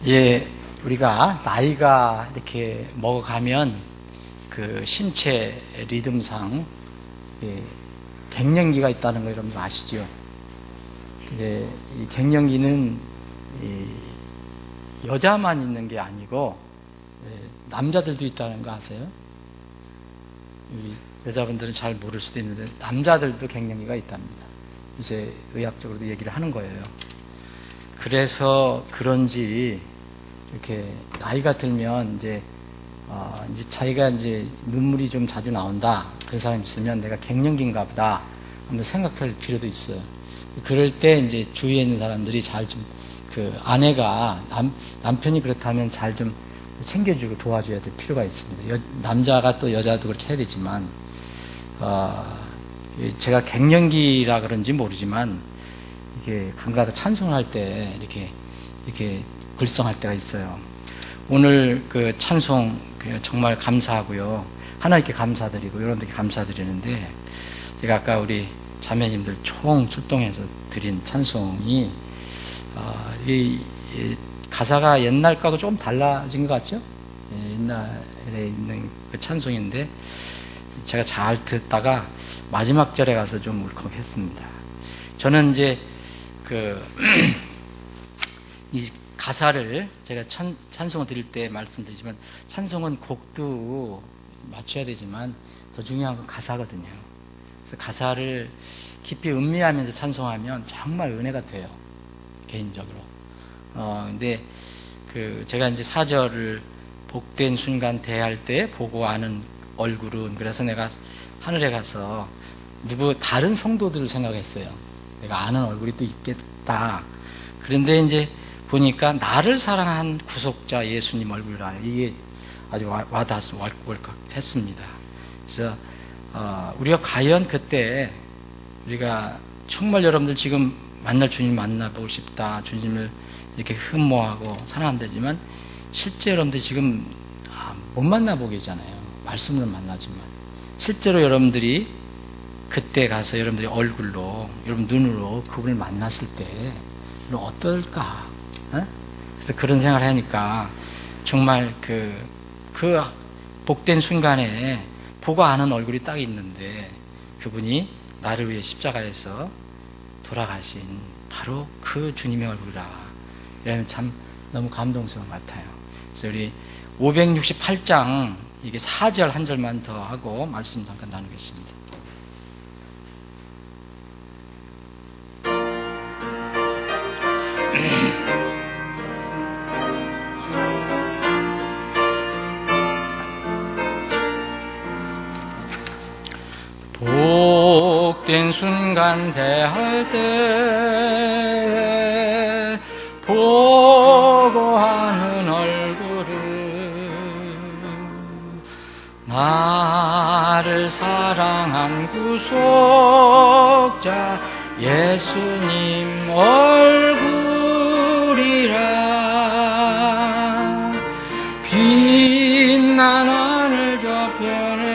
예, 우리가 나이가 이렇게 먹어가면 그 신체 리듬상 예, 갱년기가 있다는 거 여러분 아시죠? 근데 이 갱년기는 여자만 있는 게 아니고 예, 남자들도 있다는 거 아세요? 우리 여자분들은 잘 모를 수도 있는데 남자들도 갱년기가 있답니다. 이제 의학적으로도 얘기를 하는 거예요. 그래서 그런지 이렇게 나이가 들면 이제 자기가 이제 눈물이 좀 자주 나온다. 그런 사람이 있으면 내가 갱년기인가 보다. 한번 생각할 필요도 있어요. 그럴 때 이제 주위에 있는 사람들이 잘 좀 그 아내가 남편이 그렇다면 잘 좀 챙겨주고 도와줘야 될 필요가 있습니다. 남자가 또 여자도 그렇게 해야 되지만 제가 갱년기라 그런지 모르지만 이게 군가다 찬송할 때 이렇게 글썽할 때가 있어요. 오늘 그 찬송 정말 감사하고요. 하나님께 감사드리고 여러분들께 감사드리는데 제가 아까 우리 자매님들 총 출동해서 드린 찬송이 이 가사가 옛날 거하고 조금 달라진 것 같죠? 옛날에 있는 그 찬송인데 제가 잘 듣다가 마지막 절에 가서 좀 울컥했습니다. 저는 이제 이 가사를 제가 찬송을 드릴 때 말씀드리지만 찬송은 곡도 맞춰야 되지만 더 중요한 건 가사거든요. 그래서 가사를 깊이 음미하면서 찬송하면 정말 은혜가 돼요. 개인적으로. 근데 제가 이제 4절을 복된 순간 대할 때 보고 아는 얼굴은 그래서 내가 하늘에 가서 다른 성도들을 생각했어요. 내가 아는 얼굴이 또 있겠다. 그런데 이제 보니까 나를 사랑한 구속자 예수님 얼굴이라 이게 아주 와닿아서 월컥했습니다. 그래서 우리가 과연 그때 우리가 정말 여러분들 지금 만날 주님 만나보고 싶다. 주님을 이렇게 흠모하고 사랑한다지만 실제 여러분들 지금 못 만나보고 계잖아요. 말씀으로 만나지만 실제로 여러분들이 그때 가서 여러분들이 얼굴로 여러분 눈으로 그분을 만났을 때 어떨까? 그래서 그런 생각을 하니까 정말 그 복된 순간에 보고 아는 얼굴이 딱 있는데 그분이 나를 위해 십자가에서 돌아가신 바로 그 주님의 얼굴이라. 이러면 참 너무 감동스러운 것 같아요. 그래서 우리 568장 이게 4절 한 절만 더 하고 말씀 잠깐 나누겠습니다. 복된 순간 대할 때 보고 하는 얼굴은 나를 사랑한 구속자 예수님 얼굴이라. 빛난 하늘 저편에서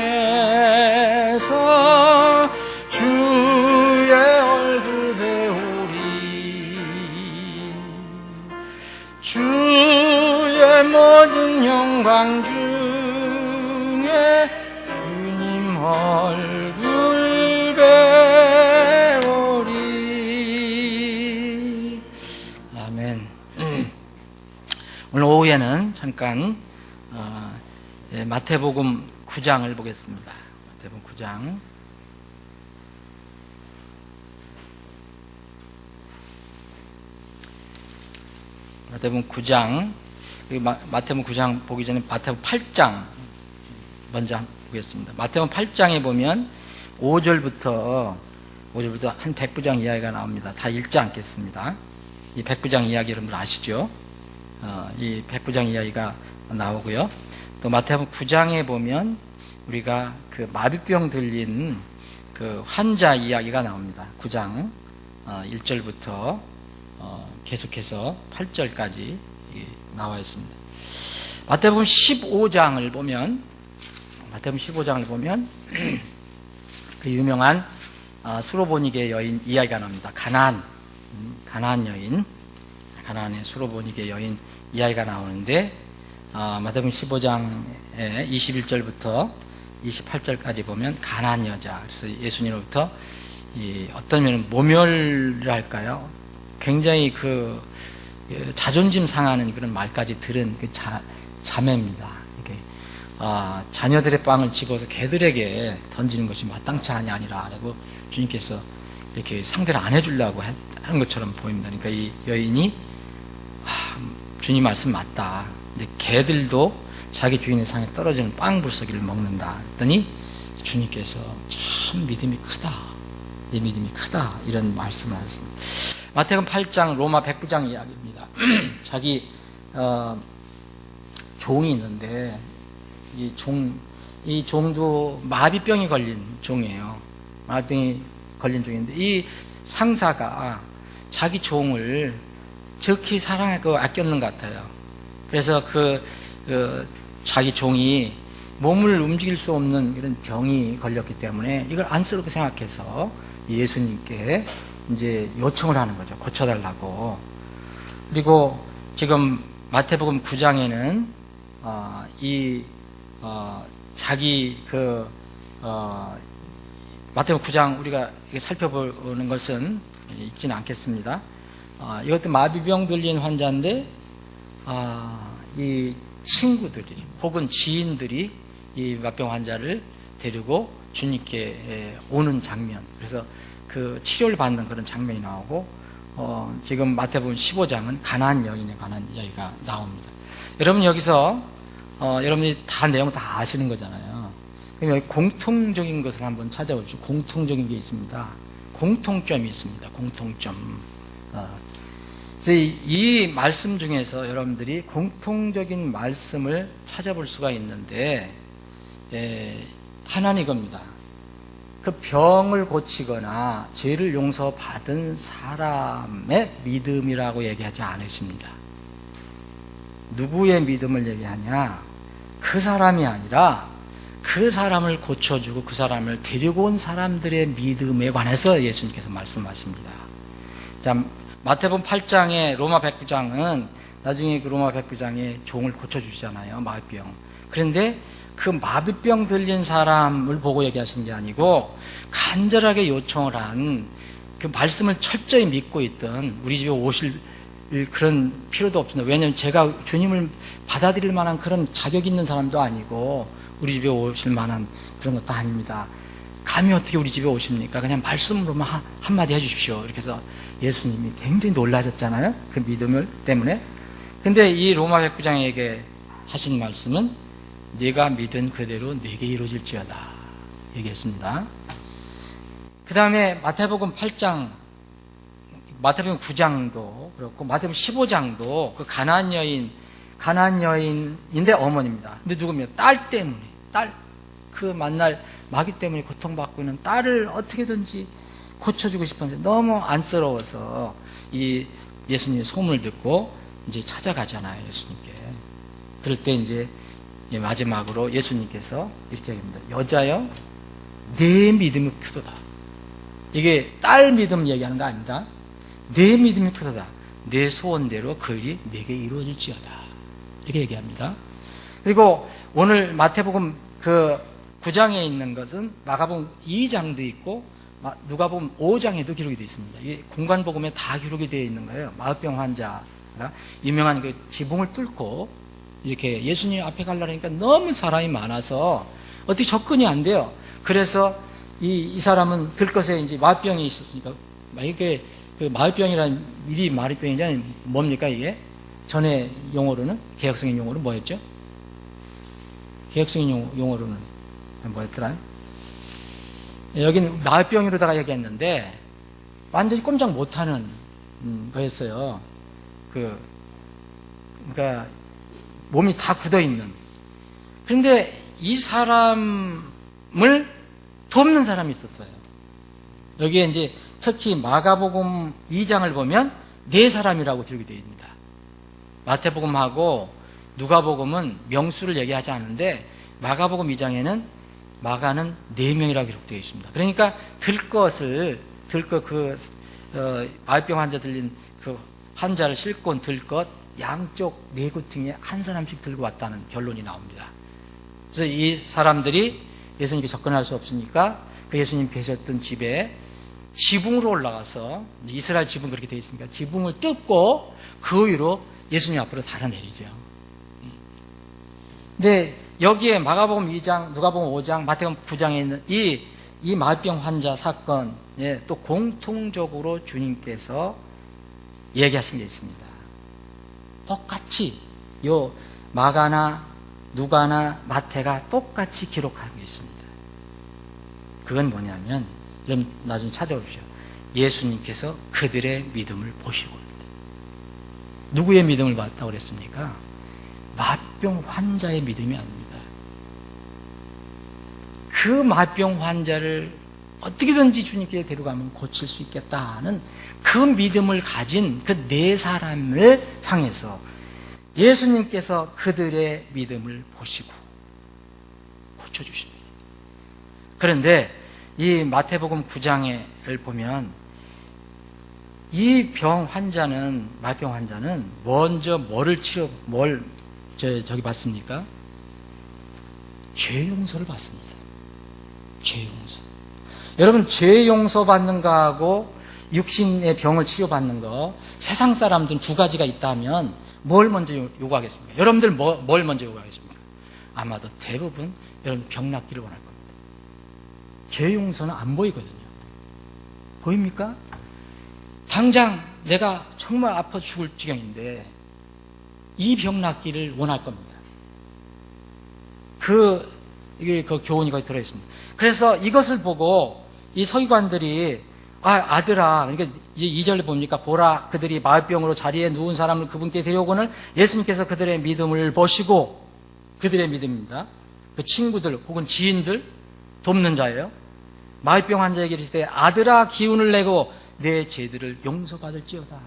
주의 얼굴 배우리. 주의 모든 영광 중에 주님 얼굴 배우리. 아멘. 오늘 오후에는 잠깐 마태복음 9장을 보겠습니다. 마태복음 9장. 마태복음 9장. 마태복음 9장 보기 전에 마태복음 8장 먼저 보겠습니다. 마태복음 8장에 보면 5절부터 한 100부장 이야기가 나옵니다. 다 읽지 않겠습니다. 이 100부장 이야기 여러분들 아시죠? 이 100부장 이야기가 나오고요. 또 마태복음 9장에 보면 우리가 그 마비병 들린 그 환자 이야기가 나옵니다. 9장 1절부터 계속해서 8절까지 나와 있습니다. 마태복음 15장을 보면 그 유명한 수로보니게 여인 이야기가 나옵니다. 가나안 여인 가나안의 수로보니게 여인 이야기가 나오는데, 마태복음 15장에 21절부터 28절까지 보면 가나안 여자, 그래서 예수님으로부터 어떤 면은 모멸을 할까요? 굉장히 그 자존심 상하는 그런 말까지 들은 그 자매입니다. 이게 자녀들의 빵을 집어서 개들에게 던지는 것이 마땅치 아니라고 주님께서 이렇게 상대를 안 해주려고 하는 것처럼 보입니다. 그러니까 이 여인이 주님 말씀 맞다. 이제 개들도 자기 주인의 상에 떨어지는 빵 불서기를 먹는다. 그랬더니 주님께서 참 믿음이 크다. 내 믿음이 크다. 이런 말씀을 하셨습니다. 마태복음 8장 로마 백부장 이야기입니다. 자기 종이 있는데 이 종도 마비병이 걸린 종이에요. 마비병이 걸린 종인데 이 상사가 자기 종을 적히 사랑하고 아꼈는 것 같아요. 그래서 자기 종이 몸을 움직일 수 없는 이런 병이 걸렸기 때문에 이걸 안쓰럽게 생각해서 예수님께 이제 요청을 하는 거죠. 고쳐달라고. 그리고 지금 마태복음 9장에는 자기 마태복음 9장 우리가 살펴보는 것은 읽지는 않겠습니다. 이것도 마비병 들린 환자인데 이 친구들이 혹은 지인들이 이 마비병 환자를 데리고 주님께 오는 장면, 그래서 그 치료를 받는 그런 장면이 나오고, 지금 마태복음 15장은 가나안 여인에 관한 이야기가 나옵니다. 여러분 여기서 여러분이 다 내용 다 아시는 거잖아요. 그럼 여기 공통적인 것을 한번 찾아보십시오. 공통적인 게 있습니다. 공통점이 있습니다. 공통점. 그래서 이 말씀 중에서 여러분들이 공통적인 말씀을 찾아볼 수가 있는데, 하나는 이겁니다. 그 병을 고치거나 죄를 용서받은 사람의 믿음이라고 얘기하지 않으십니다. 누구의 믿음을 얘기하냐? 그 사람이 아니라 그 사람을 고쳐주고 그 사람을 데리고 온 사람들의 믿음에 관해서 예수님께서 말씀하십니다. 자, 마태복음 8장의 로마 백부장은 나중에 그 로마 백부장의 종을 고쳐주시잖아요. 마비병. 그런데 그 마비병 들린 사람을 보고 얘기하신 게 아니고 간절하게 요청을 한 그 말씀을 철저히 믿고 있던, 우리 집에 오실 그런 필요도 없습니다. 왜냐하면 제가 주님을 받아들일 만한 그런 자격 있는 사람도 아니고 우리 집에 오실 만한 그런 것도 아닙니다. 감히 어떻게 우리 집에 오십니까? 그냥 말씀으로만 한마디 해주십시오. 이렇게 해서 예수님이 굉장히 놀라셨잖아요. 그 믿음을 때문에. 근데 이 로마 백부장에게 하신 말씀은 네가 믿은 그대로 네게 이루어질지어다 얘기했습니다. 그 다음에 마태복음 8장, 마태복음 9장도 그렇고 마태복음 15장도 그 가나안 여인인데 어머니입니다. 근데 누구면 딸 때문에, 그 만날 마귀 때문에 고통받고 있는 딸을 어떻게든지 고쳐주고 싶었는데 너무 안쓰러워서 이 예수님의 소문을 듣고 이제 찾아가잖아요, 예수님께. 그럴 때 이제 마지막으로 예수님께서 이렇게 얘기합니다. 여자여, 내 믿음이 크도다. 이게 딸 믿음 얘기하는 거 아닙니다. 내 믿음이 크도다. 내 소원대로 그 일이 내게 이루어질지어다. 이렇게 얘기합니다. 그리고 오늘 마태복음 그 9장에 있는 것은 마가복음 2장도 있고 누가복음 5장에도 기록이 되어 있습니다. 이게 공관복음에 다 기록이 되어 있는 거예요. 마비병 환자가 유명한 그 지붕을 뚫고 이렇게 예수님 앞에 가려니까 너무 사람이 많아서 어떻게 접근이 안 돼요. 그래서 이 사람은 들것에 이제 마비병이 있었으니까, 이게 그 마비병이라는 미리 마비병이잖아요. 뭡니까 이게? 전에 용어로는, 개혁성인 용어로는 뭐였죠? 개혁성인 용어로는 뭐였더라? 여기는 마비병으로다가 얘기했는데 완전히 꼼짝 못하는 거였어요. 그러니까 몸이 다 굳어있는. 그런데 이 사람을 돕는 사람이 있었어요. 여기에 이제 특히 마가복음 2장을 보면 네 사람이라고 기록이 되어 있습니다. 마태복음하고 누가복음은 명수를 얘기하지 않는데 마가복음 2장에는 마가는 4명이라고 기록되어 있습니다. 그러니까 마비병 환자 들린 그 환자를 싣고 들 것 양쪽 내구퉁이에 한 사람씩 들고 왔다는 결론이 나옵니다. 그래서 이 사람들이 예수님께 접근할 수 없으니까 그 예수님 계셨던 집에 지붕으로 올라가서, 이스라엘 지붕 그렇게 되어 있으니까 지붕을 뜯고 그 위로 예수님 앞으로 달아내리죠. 근데 여기에 마가복음 2장, 누가복음 5장, 마태복음 9장에 있는 이 마병 환자 사건에 또 공통적으로 주님께서 얘기하신 게 있습니다. 똑같이 요 마가나 누가나 마태가 똑같이 기록한 게 있습니다. 그건 뭐냐면, 여러분 나중에 찾아보십시오. 예수님께서 그들의 믿음을 보시고입니다. 누구의 믿음을 봤다고 그랬습니까? 마병 환자의 믿음이 아닙니다. 그 마병 환자를 어떻게든지 주님께 데려가면 고칠 수 있겠다는 그 믿음을 가진 그 네 사람을 향해서 예수님께서 그들의 믿음을 보시고 고쳐주십니다. 그런데 이 마태복음 9장을 보면 이 병 환자는, 마병 환자는 먼저 저기 받습니까? 죄 용서를 받습니다. 죄 용서. 여러분, 죄 용서 받는 거하고 육신의 병을 치료받는 거, 세상 사람들은 두 가지가 있다면 뭘 먼저 요구하겠습니까? 여러분들 뭘 먼저 요구하겠습니까? 아마도 대부분 여러분 병 낫기를 원할 겁니다. 죄 용서는 안 보이거든요. 보입니까? 당장 내가 정말 아파 죽을 지경인데 이 병 낫기를 원할 겁니다. 그 교훈이 거기 들어있습니다. 그래서 이것을 보고 이 서기관들이, 아들아, 그러니까 2절에 봅니까? 보라, 그들이 마병으로 자리에 누운 사람을 그분께 데려오거늘 예수님께서 그들의 믿음을 보시고, 그들의 믿음입니다. 그 친구들 혹은 지인들 돕는 자예요. 마병 환자에게 이르시되 아들아, 기운을 내고 내 죄들을 용서받을지어다.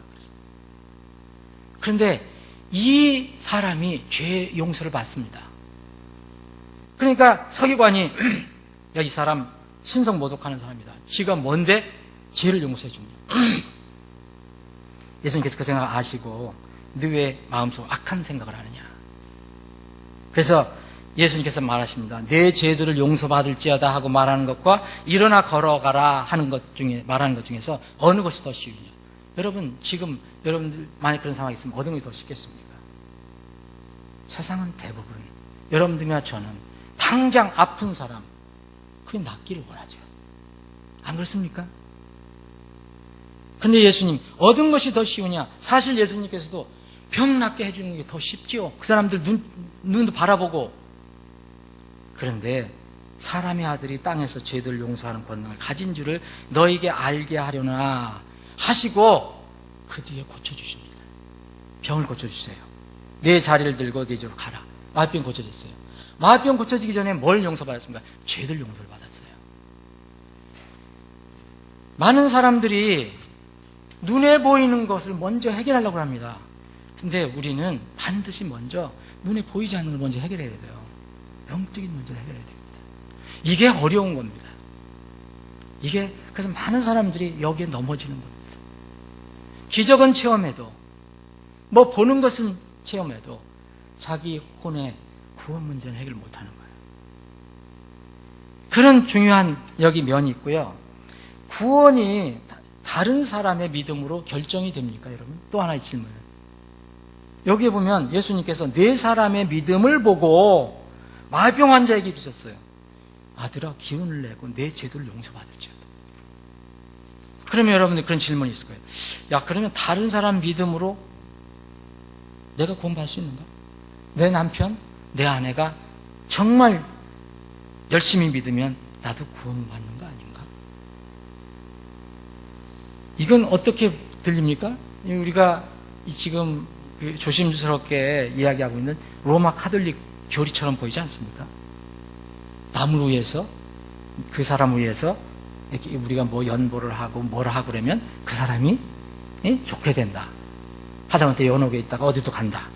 그런데 이 사람이 죄 용서를 받습니다. 그러니까 서기관이 야, 이 사람 신성 모독하는 사람이다. 지가 뭔데 죄를 용서해 주냐. 예수님께서 그 생각을 아시고 너 왜 마음속으로 악한 생각을 하느냐. 그래서 예수님께서 말하십니다. 내 죄들을 용서받을지어다 하고 말하는 것과 일어나 걸어가라 하는 것 중에, 말하는 것 중에서 어느 것이 더 쉬우냐. 여러분, 지금 여러분들 만약 그런 상황이 있으면 어느 것이 더 쉽겠습니까? 세상은 대부분 여러분들이나 저는 당장 아픈 사람, 그게 낫기를 원하죠. 안 그렇습니까? 근데 예수님, 얻은 것이 더 쉬우냐? 사실 예수님께서도 병 낫게 해주는 게 더 쉽지요. 그 사람들 눈도 바라보고. 그런데 사람의 아들이 땅에서 죄들 용서하는 권능을 가진 줄을 너에게 알게 하려나 하시고 그 뒤에 고쳐주십니다. 병을 고쳐주세요. 내 자리를 들고 내 집으로 가라. 마병 고쳐졌어요. 마병 고쳐지기 전에 뭘 용서받았습니까? 죄들 용서를 받았어요. 많은 사람들이 눈에 보이는 것을 먼저 해결하려고 합니다. 근데 우리는 반드시 먼저 눈에 보이지 않는 걸 먼저 해결해야 돼요. 영적인 문제를 해결해야 됩니다. 이게 어려운 겁니다. 그래서 많은 사람들이 여기에 넘어지는 겁니다. 기적은 체험해도, 뭐 보는 것은 체험해도 자기 혼의 구원 문제는 해결 못하는 거예요. 그런 중요한 여기 면이 있고요. 구원이 다른 사람의 믿음으로 결정이 됩니까, 여러분? 또 하나의 질문. 여기에 보면 예수님께서 네 사람의 믿음을 보고 마병 환자에게 이르셨어요. 아들아, 기운을 내고 내 죄를 용서받을지어다. 그러면 여러분들 그런 질문이 있을 거예요. 야, 그러면 다른 사람 믿음으로 내가 구원받을 수 있는가? 내 남편, 내 아내가 정말 열심히 믿으면 나도 구원받는 거 아닌가? 이건 어떻게 들립니까? 우리가 지금 조심스럽게 이야기하고 있는 로마 카톨릭 교리처럼 보이지 않습니까? 남을 위해서, 그 사람을 위해서 이렇게 우리가 뭐 연보를 하고 뭐라 하고 그러면 그 사람이 좋게 된다. 하다못해 연옥에 있다가 어디도 간다.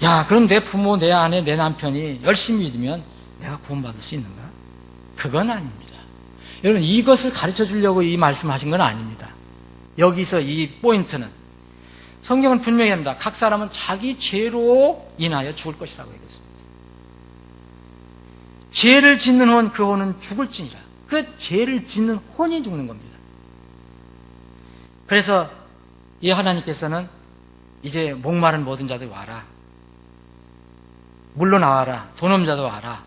야, 그럼 내 부모, 내 아내, 내 남편이 열심히 믿으면 내가 구원받을 수 있는가? 그건 아닙니다. 여러분, 이것을 가르쳐 주려고 이 말씀을 하신 건 아닙니다. 여기서 이 포인트는 성경은 분명히 합니다. 각 사람은 자기 죄로 인하여 죽을 것이라고 얘기했습니다. 죄를 짓는 혼, 그 혼은 죽을지니라. 그 죄를 짓는 혼이 죽는 겁니다. 그래서 이 하나님께서는 이제 목마른 모든 자들 와라. 물로 나와라. 돈 없는 자도 와라.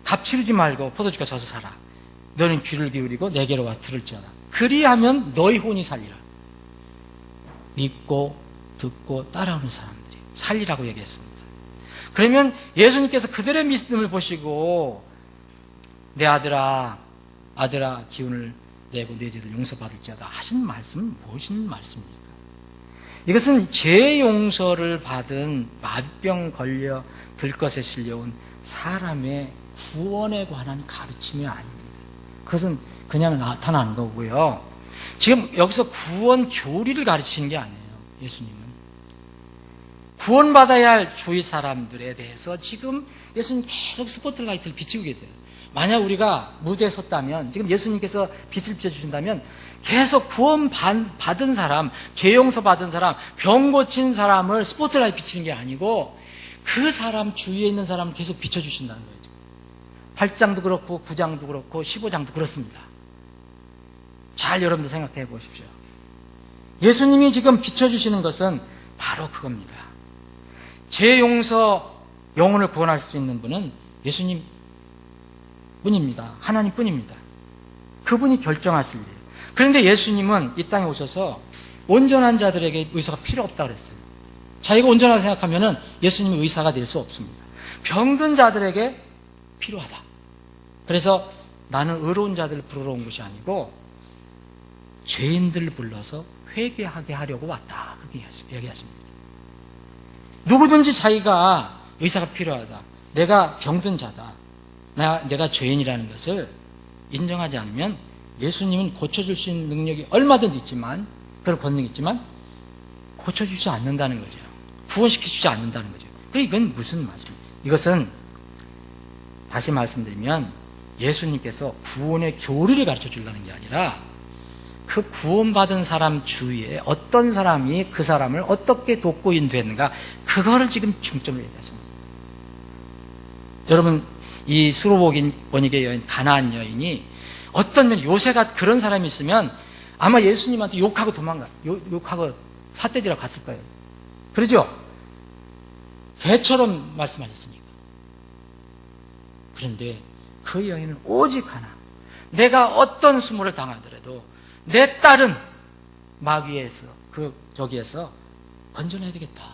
값 치르지 말고 포도주가 져서 사라. 너는 귀를 기울이고 내게로 와 들을지어다. 그리하면 너희 혼이 살리라. 믿고 듣고 따라오는 사람들이 살리라고 얘기했습니다. 그러면 예수님께서 그들의 믿음을 보시고 내 아들아 기운을 내고 내 죄를 용서받을지어다 하신 말씀은 무슨 말씀입니까? 이것은 죄 용서를 받은 마병 걸려 들것에 실려온 사람의 구원에 관한 가르침이 아닙니다. 그것은 그냥 나타나는 거고요. 지금 여기서 구원 교리를 가르치는 게 아니에요. 예수님은 구원받아야 할 주위 사람들에 대해서 지금 예수님 계속 스포트라이트를 비치고 계세요. 만약 우리가 무대에 섰다면, 지금 예수님께서 빛을 비춰주신다면 계속 구원받은 사람, 죄 용서 받은 사람, 병 고친 사람을 스포트라이트 비치는 게 아니고 그 사람 주위에 있는 사람을 계속 비춰주신다는 거예요. 8장도 그렇고 9장도 그렇고 15장도 그렇습니다. 잘 여러분들 생각해 보십시오. 예수님이 지금 비춰주시는 것은 바로 그겁니다. 죄 용서, 영혼을 구원할 수 있는 분은 예수님 뿐입니다. 하나님 뿐입니다. 그분이 결정하실 일. 그런데 예수님은 이 땅에 오셔서 온전한 자들에게 의사가 필요 없다고 그랬어요. 자기가 온전하다고 생각하면 예수님이 의사가 될 수 없습니다. 병든 자들에게 필요하다. 그래서 나는 의로운 자들을 부르러 온 것이 아니고 죄인들을 불러서 회개하게 하려고 왔다. 그렇게 얘기하십니다. 누구든지 자기가 의사가 필요하다. 내가 병든 자다. 내가 죄인이라는 것을 인정하지 않으면 예수님은 고쳐줄 수 있는 능력이 얼마든지 있지만, 그런 권능이 있지만 고쳐주지 않는다는 거죠. 구원시켜주지 않는다는 거죠. 이건 무슨 말씀입니까? 이것은 다시 말씀드리면 예수님께서 구원의 교리를 가르쳐 주려는 게 아니라 그 구원받은 사람 주위에 어떤 사람이 그 사람을 어떻게 돕고 인도했는가, 그거를 지금 중점을 얘기하십니다. 여러분, 이 수로보니게 여인, 가나안 여인이 어떤 면 요새가 그런 사람이 있으면 아마 예수님한테 욕하고 욕하고 삿대질하고 갔을 거예요. 그러죠? 개처럼 말씀하셨으니까. 그런데 그 여인은 오직 하나, 내가 어떤 수모를 당하더라도 내 딸은 마귀에서, 저기에서 건져내야 되겠다.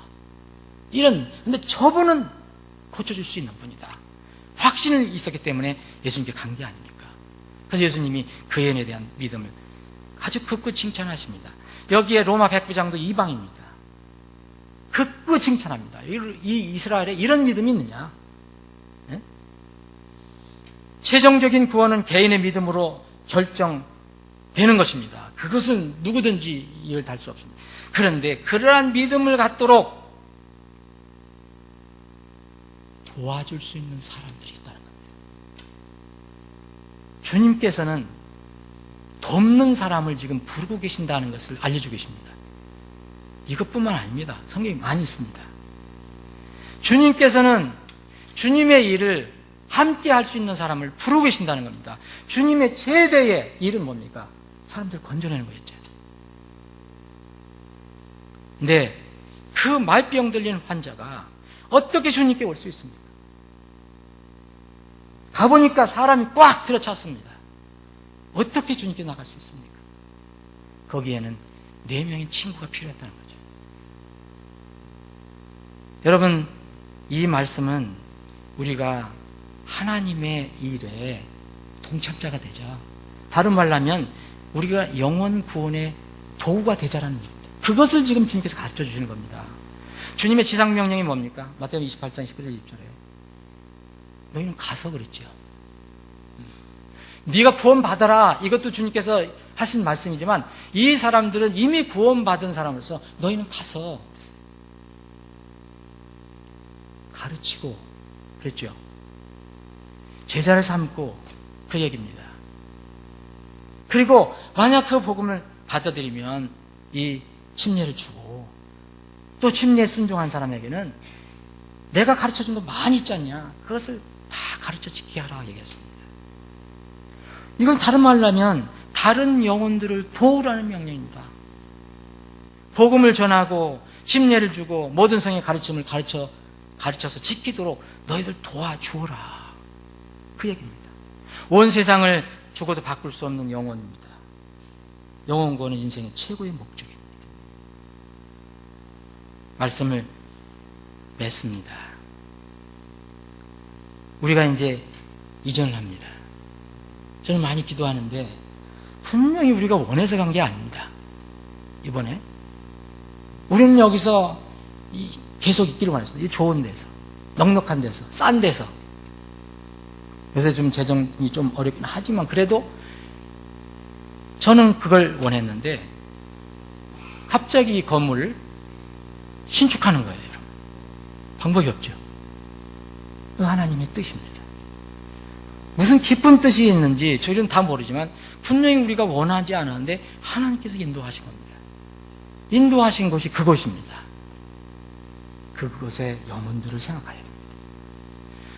근데 저분은 고쳐줄 수 있는 분이다. 확신이 있었기 때문에 예수님께 간 게 아닙니까? 그래서 예수님이 그 여인에 대한 믿음을 아주 극구 칭찬하십니다. 여기에 로마 백부장도 이방입니다. 극구 칭찬합니다. 이 이스라엘에 이런 믿음이 있느냐? 네? 최종적인 구원은 개인의 믿음으로 결정되는 것입니다. 그것은 누구든지 이를 달 수 없습니다. 그런데 그러한 믿음을 갖도록 도와줄 수 있는 사람들이 있다는 겁니다. 주님께서는 돕는 사람을 지금 부르고 계신다는 것을 알려주고 계십니다. 이것뿐만 아닙니다. 성경이 많이 있습니다. 주님께서는 주님의 일을 함께 할 수 있는 사람을 부르고 계신다는 겁니다. 주님의 최대의 일은 뭡니까? 사람들을 건져내는 거였죠. 근데 그 말병 들린 환자가 어떻게 주님께 올 수 있습니까? 가보니까 사람이 꽉 들어찼습니다. 어떻게 주님께 나갈 수 있습니까? 거기에는 4명의 친구가 필요했다는 거죠. 여러분, 이 말씀은 우리가 하나님의 일에 동참자가 되자, 다른 말로 하면 우리가 영혼 구원의 도구가 되자라는 겁니다. 그것을 지금 주님께서 가르쳐 주시는 겁니다. 주님의 지상명령이 뭡니까? 마태복음 28장 19절 20절에 너희는 가서 그랬죠. 네가 구원받아라, 이것도 주님께서 하신 말씀이지만 이 사람들은 이미 구원받은 사람으로서 너희는 가서 그랬어요. 가르치고 그랬죠. 제자를 삼고, 그 얘기입니다. 그리고 만약 그 복음을 받아들이면 이 침례를 주고, 또 침례에 순종한 사람에게는 내가 가르쳐준 거 많이 있지 않냐, 그것을 다 가르쳐 지키게 하라 얘기했습니다. 이건 다른 말로 하면 다른 영혼들을 도우라는 명령입니다. 복음을 전하고 침례를 주고 모든 성의 가르침을 가르쳐서 지키도록 너희들 도와주어라, 그 얘기입니다. 온 세상을 죽어도 바꿀 수 없는 영혼입니다. 영혼 구원은 인생의 최고의 목적입니다. 말씀을 맺습니다. 우리가 이제 이전을 합니다. 저는 많이 기도하는데 분명히 우리가 원해서 간 게 아닙니다. 이번에 우리는 여기서 계속 있기를 원했습니다. 이 좋은 데서, 넉넉한 데서, 싼 데서. 요새 좀 재정이 좀 어렵긴 하지만 그래도 저는 그걸 원했는데 갑자기 이 건물을 신축하는 거예요, 여러분. 방법이 없죠. 그 하나님의 뜻입니다. 무슨 깊은 뜻이 있는지 저희는 다 모르지만 분명히 우리가 원하지 않았는데 하나님께서 인도하신 겁니다. 인도하신 곳이 그곳입니다. 그곳의 영혼들을 생각해야 됩니다.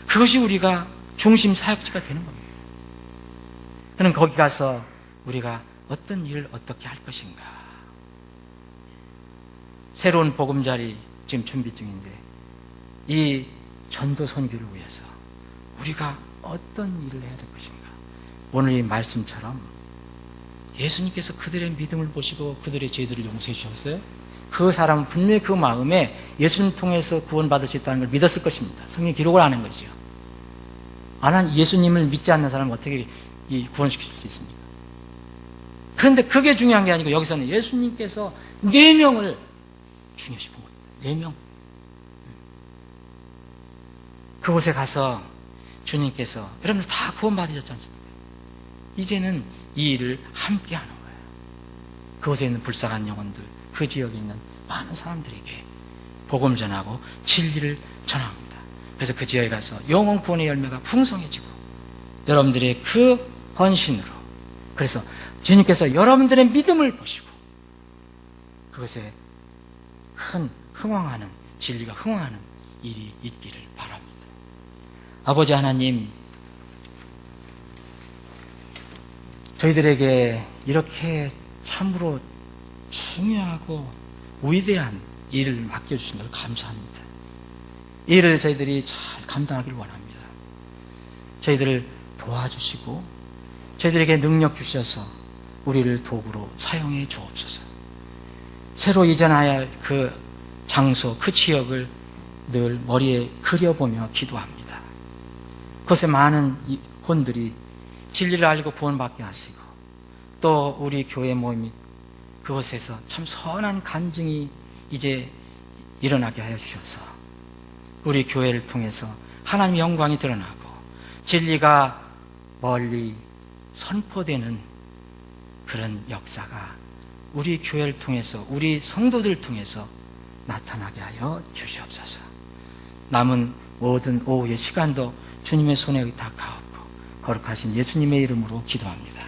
그것이 우리가 중심 사역지가 되는 겁니다. 그는 거기 가서 우리가 어떤 일을 어떻게 할 것인가. 새로운 보금자리 지금 준비 중인데 이 전도 선교를 위해서 우리가 어떤 일을 해야 될 것인가. 오늘 이 말씀처럼 예수님께서 그들의 믿음을 보시고 그들의 죄들을 용서해 주셨어요. 그 사람은 분명히 그 마음에 예수님 통해서 구원받을 수 있다는 걸 믿었을 것입니다. 성경 기록을 안 한 거죠. 예수님을 믿지 않는 사람은 어떻게 구원시킬 수 있습니까? 그런데 그게 중요한 게 아니고 여기서는 예수님께서 4명을 중요시 본 겁니다. 4명. 그곳에 가서 주님께서 여러분들 다 구원받으셨지 않습니까? 이제는 이 일을 함께 하는 거예요. 그곳에 있는 불쌍한 영혼들, 그 지역에 있는 많은 사람들에게 복음 전하고 진리를 전합니다. 그래서 그 지역에 가서 영혼 구원의 열매가 풍성해지고 여러분들의 그 헌신으로, 그래서 주님께서 여러분들의 믿음을 보시고 그것에 큰 흥왕하는, 진리가 흥왕하는 일이 있기를 바랍니다. 아버지 하나님, 저희들에게 이렇게 참으로 중요하고 위대한 일을 맡겨주신 걸 감사합니다. 이 일을 저희들이 잘 감당하기를 원합니다. 저희들을 도와주시고 저희들에게 능력 주셔서 우리를 도구로 사용해 주옵소서. 새로 이전해야 할 그 장소, 그 지역을 늘 머리에 그려보며 기도합니다. 그곳에 많은 혼들이 진리를 알고 구원받게 하시고 또 우리 교회 모임이 그곳에서 참 선한 간증이 이제 일어나게 하여 주셔서 우리 교회를 통해서 하나님의 영광이 드러나고 진리가 멀리 선포되는 그런 역사가 우리 교회를 통해서, 우리 성도들을 통해서 나타나게 하여 주시옵소서. 남은 모든 오후의 시간도 주님의 손에 의탁하옵고 거룩하신 예수님의 이름으로 기도합니다.